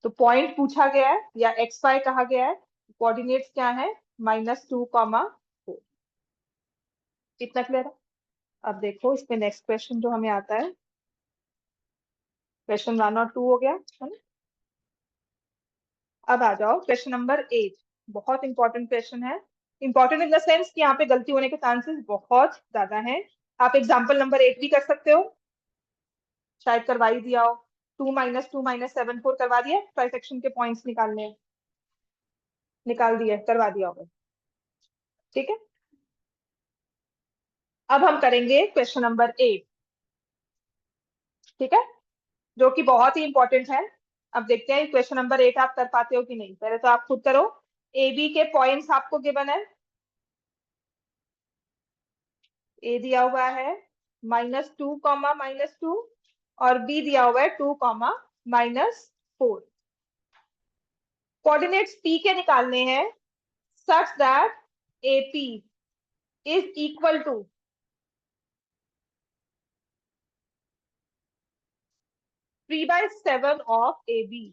तो पॉइंट पूछा गया है या एक्स वाई कहा गया है, कोऑर्डिनेट्स क्या है -2, 4। इतना क्लियर है? अब देखो इसमें नेक्स्ट क्वेश्चन जो हमें आता है, क्वेश्चन 1 और 2 हो गया है ना। अब आ जाओ क्वेश्चन नंबर 8। बहुत इंपॉर्टेंट क्वेश्चन है। इंपॉर्टेंट इन द सेंस कि यहाँ पे गलती होने के चांसेस बहुत ज्यादा हैं। आप एग्जाम्पल नंबर 8 भी कर सकते हो, शायद करवा ही दिया हो। 2 - 2 - 7 4 करवा दिया, ट्राइसेक्शन के पॉइंट्स निकालने हैं, निकाल दिए, करवा दिया होगा। ठीक है, अब हम करेंगे क्वेश्चन नंबर 8। ठीक है, जो कि बहुत ही इंपॉर्टेंट है। अब देखते हैं क्वेश्चन नंबर 8 आप कर पाते हो कि नहीं। पहले तो आप खुद करो। ए बी के पॉइंट्स आपको गिवन है। ए दिया हुआ है -2, -2 और बी दिया हुआ है 2, -4। कोऑर्डिनेट्स पी के निकालने हैं such that AP is equal to 3/7 of AB।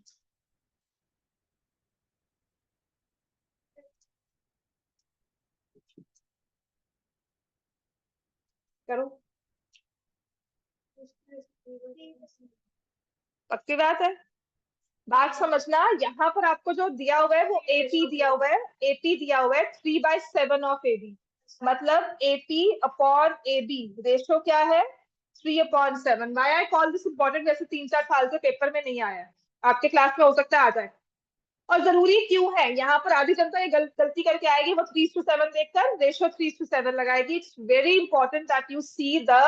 करो, पक्की बात है? बात समझना, यहाँ पर आपको जो दिया हुआ है वो AP दिया हुआ है। AP दिया हुआ है 3/7 ऑफ AB, मतलब AP अपॉन AB रेशो क्या है 3/7। Why I call this important, वैसे 3-4 साल से पेपर में नहीं आया है, आपके क्लास में हो सकता है आ जाए। और जरूरी क्यों है, यहाँ पर आधी जनता ये गलती करके आएगी, वो 3:7 देखकर रेशियो 3:7 लगाएगी। It's very important that you see the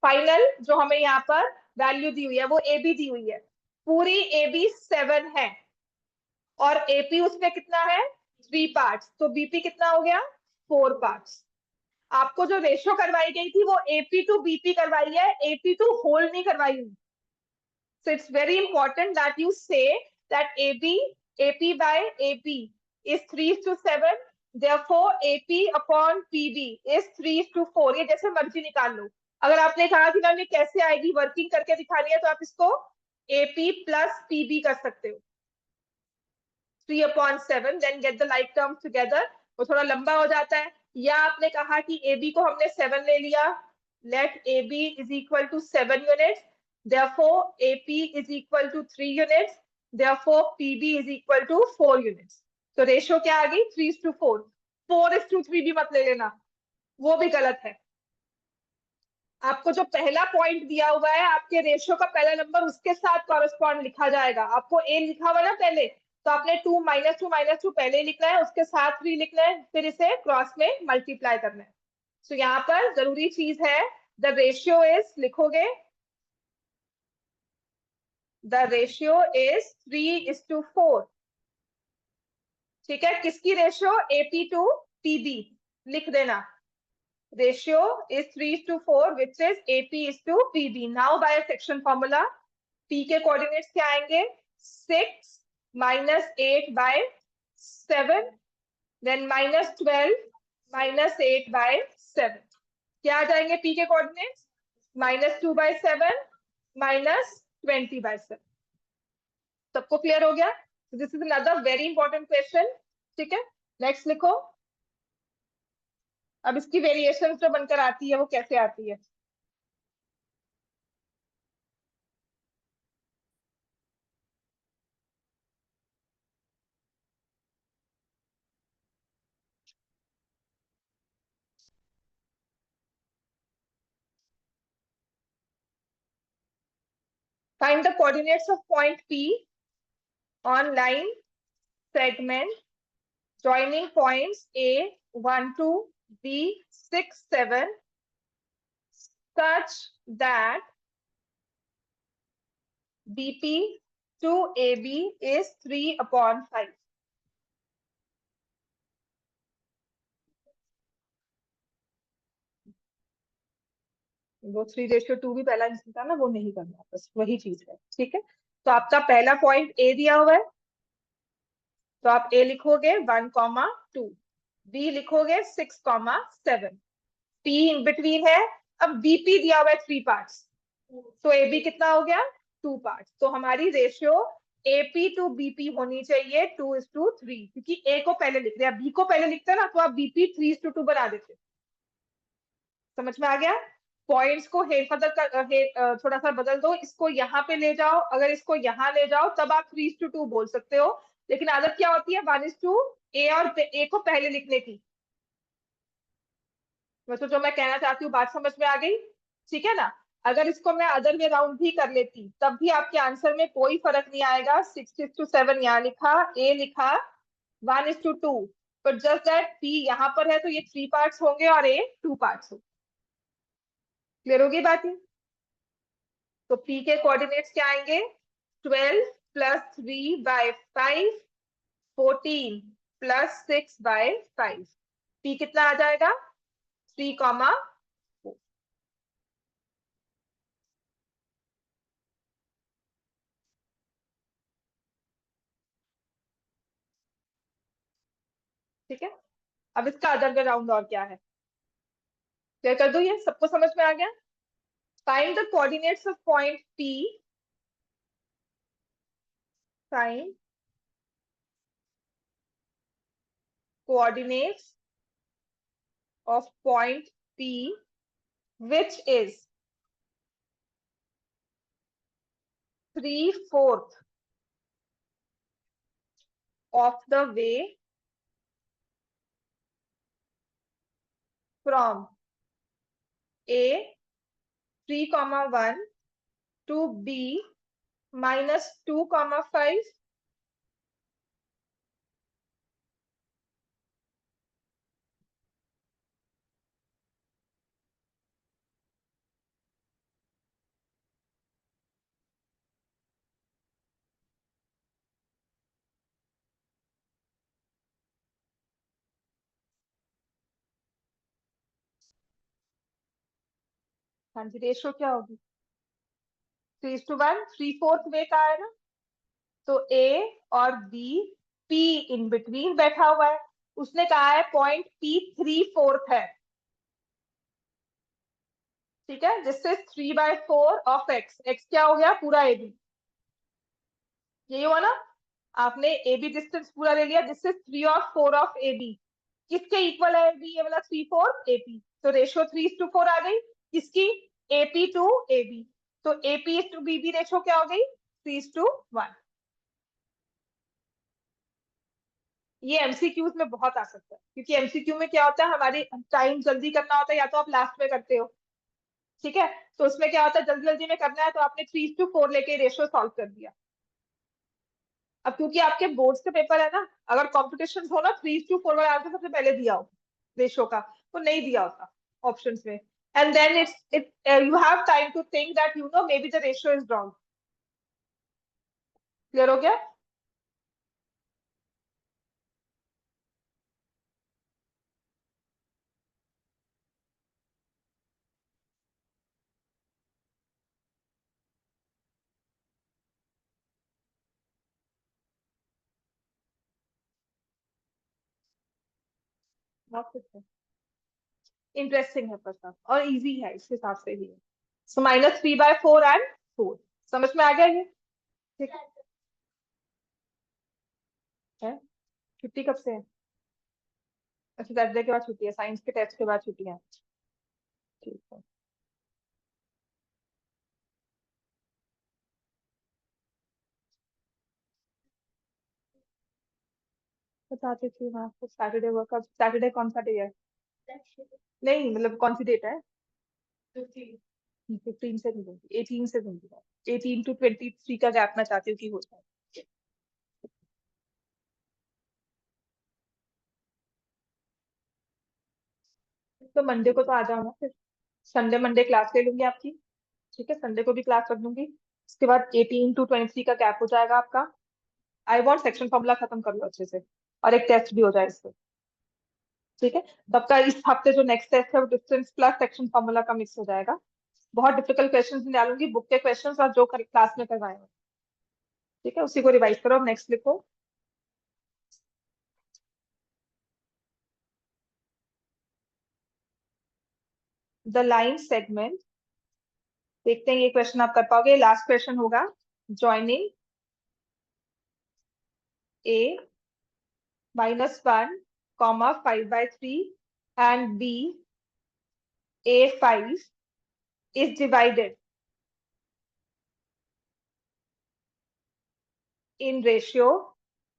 final जो हमें यहाँ पर वैल्यू दी हुई है, वो ए बी दी हुई है, पूरी ए बी 7 है और एपी उसमें कितना है 3 पार्ट्स, तो बीपी कितना हो गया 4 पार्ट्स। आपको जो रेशियो करवाई गई थी वो एपी टू बीपी करवाई है, एपी टू होल नहीं करवाई हुई। So it's very important that you say that AP by AP is 3:7. Therefore, AP upon PB is 3:4. ये जैसे मर्जी निकाल लो। अगर आपने कहा कि मैम ये कैसे आएगी, वर्किंग करके दिखानी है, तो आप इसको AP plus PB कर सकते हो। 3/7, then get the like terms together. वो थोड़ा लंबा हो जाता है। या आपने कहा कि AB को हमने 7 ले लिया, let AB is equal to 7 units. Therefore, AP is equal to 3 units. Therefore, PB is equal to 4 units. तो रेशियो क्या आ गई 3:4। 4:3 भी मत ले लेना, वो भी गलत है। आपको जो पहला पॉइंट दिया हुआ है, आपके रेशियो का पहला नंबर उसके साथ कॉरेस्पॉन्ड लिखा जाएगा। आपको ए लिखा हुआ ना पहले, तो आपने 2 -2 पहले लिखना है, उसके साथ 3 लिखना है, फिर इसे क्रॉस में मल्टीप्लाई करना है। तो यहाँ पर जरूरी चीज है द रेशियो इज, लिखोगे द रेशियो इज 3:4। ठीक है, किसकी रेशियो एपी टू पीबी लिख देना। Ratio is 3:4, which is AP is to PB. Now by a section formula, P के coordinates क्या आएंगे 6 minus 8 by 7, then minus 12 minus 8 by 7. क्या आ जाएंगे P के coordinates -2 by 7 minus 20 by 7. सबको क्लियर हो गया? This is another very important question. ठीक है, नेक्स्ट लिखो। अब इसकी वेरिएशन जो बनकर आती है वो कैसे आती है? Find the coordinates of point P on line segment joining points A 1 2 B 6 7 such that BP to AB is 3/5. वो 3:2 भी पहला इंस्टेंस था ना, वो नहीं करना, बस वही चीज है। ठीक है, तो आपका पहला पॉइंट ए दिया हुआ है, तो आप ए लिखोगे 1,2, बी लिखोगे 6,7, पी इन बिटवीन है। अब बीपी दिया हुआ है 3 पार्ट्स, तो ए बी कितना हो गया 2 पार्ट्स। तो हमारी रेशियो एपी टू बीपी होनी चाहिए 2:3, क्योंकि ए को पहले लिख रहे हैं, बी को पहले लिखते हैं ना, तो आप बीपी 3:2 बना देते। समझ में आ गया? पॉइंट्स को हेरफेर कर थोड़ा सा बदल दो, इसको यहाँ पे ले जाओ, अगर इसको यहाँ ले जाओ तब आप 3:2 बोल सकते हो। लेकिन आदत क्या होती है 1:2 ए और ए को पहले लिखने की। वैसे जो मैं कहना चाहती हूँ बात समझ में आ गई? ठीक है ना? अगर इसको मैं अदर वे राउंड भी कर लेती तब भी आपके आंसर में कोई फर्क नहीं आएगा। 6:7 यहाँ लिखा, ए लिखा, 1:2, बट जस्ट दैट पी यहाँ पर है तो ये 3 पार्ट्स होंगे और ए 2 पार्ट्स होंगे। क्लियर होगी बात ये? तो पी के कोऑर्डिनेट्स क्या आएंगे 12 + 3/5, 14 + 6/5। पी कितना आ जाएगा 3, ठीक है। अब इसका अदर वे राउंड और क्या है, क्लियर कर दो, ये सबको समझ में आ गया? Find the coordinates of point P, find coordinates of point P which is 3/4 of the way from A 3,1 to B minus 2,5. हाँ जी, रेशो क्या होगी? 3:1, 3/4 वे का है ना, तो ए और बी, पी इन बिटवीन बैठा हुआ है, उसने कहा है पॉइंट पी 3/4 है, ठीक है, जिससे 3/4 ऑफ एक्स, एक्स क्या हो गया? पूरा ए बी, यही हुआ ना? आपने ए बी डिस्टेंस पूरा ले लिया, जिससे 3/4 ऑफ ए बी किसके इक्वल है? बी, ये वाला 3/4 एपी, तो रेशियो 3:4 आ गई किसकी? एपी टू ए बी, तो AP to B B ratio क्या हो गई? 3:1। ये एमसीक्यूज में बहुत आ सकता है, क्योंकि एमसीक्यू में क्या होता है, हमारी टाइम जल्दी करना होता है, या तो आप लास्ट में करते हो, ठीक है, तो उसमें क्या होता है, जल्दी जल्दी में करना है, तो आपने 3:4 लेके रेशियो सॉल्व कर दिया। अब क्योंकि आपके बोर्ड्स के पेपर है ना, अगर कॉम्पिटिशन हो ना, 3:4 वाला आंसर सबसे पहले दिया हो रेशियो का, तो नहीं दिया होता ऑप्शंस में, and then you have time to think that maybe the ratio is wrong. Clear हो गया? बहुत कुछ है, इंटरेस्टिंग है प्रश्न और इजी है इस हिसाब से ही। सो -3/4 एंड 4, समझ में आ गया ये? ठीक है। छुट्टी कब से है? अच्छा, सैटरडे के बाद छुट्टी है, साइंस के टेस्ट के बाद छुट्टी है, ठीक है। बताती थी मैं आपको, सैटरडे वर्क, अब सैटरडे कौन सा डे है? नहीं मतलब कौन सी डेट है? 15 से दूंगी, 18 से दूंगी, 18 to 23 का गैप मैं चाहती हूँ कि हो जाए। तो मंडे को तो आ जाओ ना फिर, संडे मंडे क्लास ले लूंगी आपकी, ठीक है, संडे को भी क्लास रख दूंगी, उसके बाद 18 to 23 का गैप हो जाएगा आपका। आई वॉन्ट सेक्शन फॉर्मूला खत्म कर लो अच्छे से, और एक टेस्ट भी हो जाए इससे, ठीक है। तब का इस हफ्ते जो नेक्स्ट टेस्ट है वो डिस्टेंस प्लस सेक्शन फॉर्मूला का मिक्स हो जाएगा। बहुत डिफिकल्ट क्वेश्चंस डालूंगी, बुक के क्वेश्चंस और जो क्लास में करवाए हैं, ठीक है, उसी को रिवाइज करो। अब नेक्स्ट लिखो, द लाइन सेगमेंट, देखते हैं ये क्वेश्चन आप कर पाओगे, लास्ट क्वेश्चन होगा। Joining a -1, 5/3 and b a5 is divided in ratio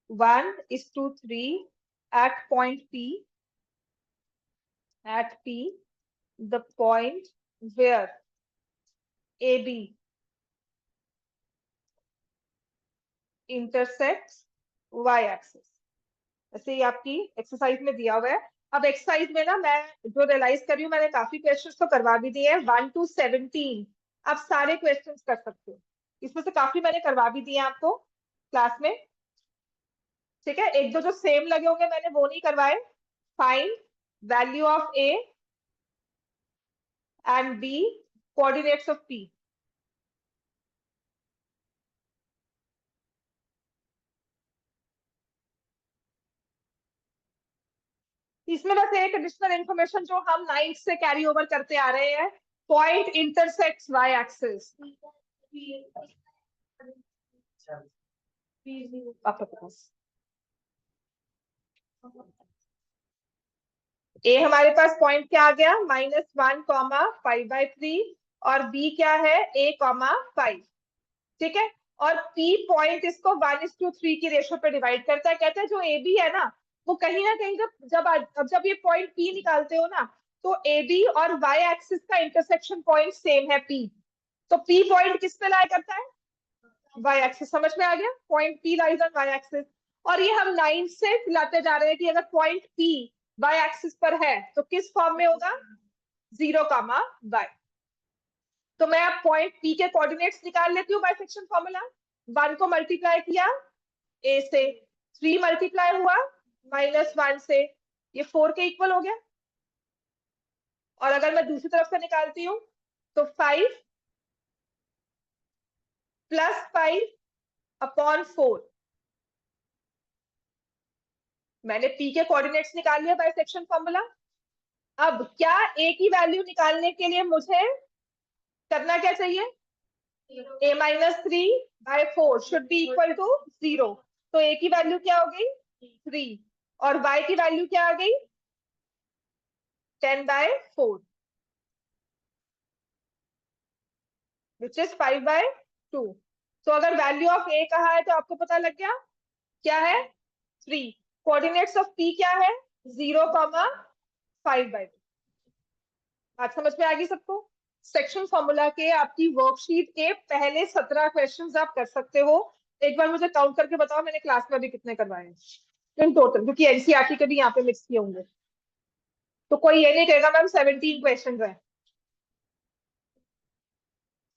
1:3 at point P, the point where AB intersects y axis। ऐसे ही आपकी एक्सरसाइज में दिया हुआ है। अब एक्सरसाइज में ना, मैं जो रियलाइज कर रही हूँ, मैंने काफी क्वेश्चंस तो करवा भी दिए हैं, 1 to 17 आप सारे क्वेश्चंस कर सकते हो, इसमें से काफी मैंने करवा भी दिए आपको क्लास में, ठीक है। एक दो जो सेम लगे होंगे मैंने वो नहीं करवाए। Find value of A and B, coordinates of P. इसमें बस एक एडिशनल इंफॉर्मेशन जो हम 9th से कैरी ओवर करते आ रहे हैं, पॉइंट इंटरसेक्ट्स वाई एक्सिस। आपके पास ए हमारे पास पॉइंट क्या आ गया? -1, 5/3, और बी क्या है? a, 5, ठीक है। और पी पॉइंट इसको 1:3 की रेशो पे डिवाइड करता है। कहते हैं जो ए बी है ना, वो कहीं ना कहीं जब जब ये पॉइंट पी निकालते हो ना, तो AB और Y एक्सिस का इंटरसेक्शन पॉइंट सेम है P, तो P पॉइंट किस पे लाई करता है? Y axis. समझ में आ गया? Point P lies on Y axis. और ये हम 9 से लाते जा रहे हैं कि अगर पॉइंट P Y एक्सिस पर है तो किस फॉर्म में होगा? 0, y। तो मैं अब पॉइंट P के कोऑर्डिनेट्स निकाल लेती हूँ बाइसेक्शन फॉर्मूला। 1 को मल्टीप्लाई किया A से, 3 मल्टीप्लाई हुआ -1 से, ये 4 के इक्वल हो गया। और अगर मैं दूसरी तरफ से निकालती हूँ तो 5 + 5/4। मैंने P के कोऑर्डिनेट्स निकाल लिया बाइसेक्शन फॉर्मूला। अब क्या A की वैल्यू निकालने के लिए मुझे करना क्या चाहिए? A - 3/4 should be equal to 0। तो A की वैल्यू क्या हो गई? 3। और Y की वैल्यू क्या आ गई? 10/4 विच इज 5/2। तो अगर वैल्यू ऑफ A कहा है तो आपको पता लग गया क्या है? 3। कोऑर्डिनेट्स ऑफ P क्या है? 0, 5/2। बात समझ में आ गई सबको? सेक्शन फॉर्मूला के आपकी वर्कशीट के पहले 17 क्वेश्चंस आप कर सकते हो। एक बार मुझे काउंट करके बताओ मैंने क्लास में अभी कितने करवाए हैं इन टोटल, क्योंकि एनसीईआरटी के भी यहाँ पे मिक्स किए होंगे। तो कोई ये नहीं कहेगा मैम 17 क्वेश्चंस है।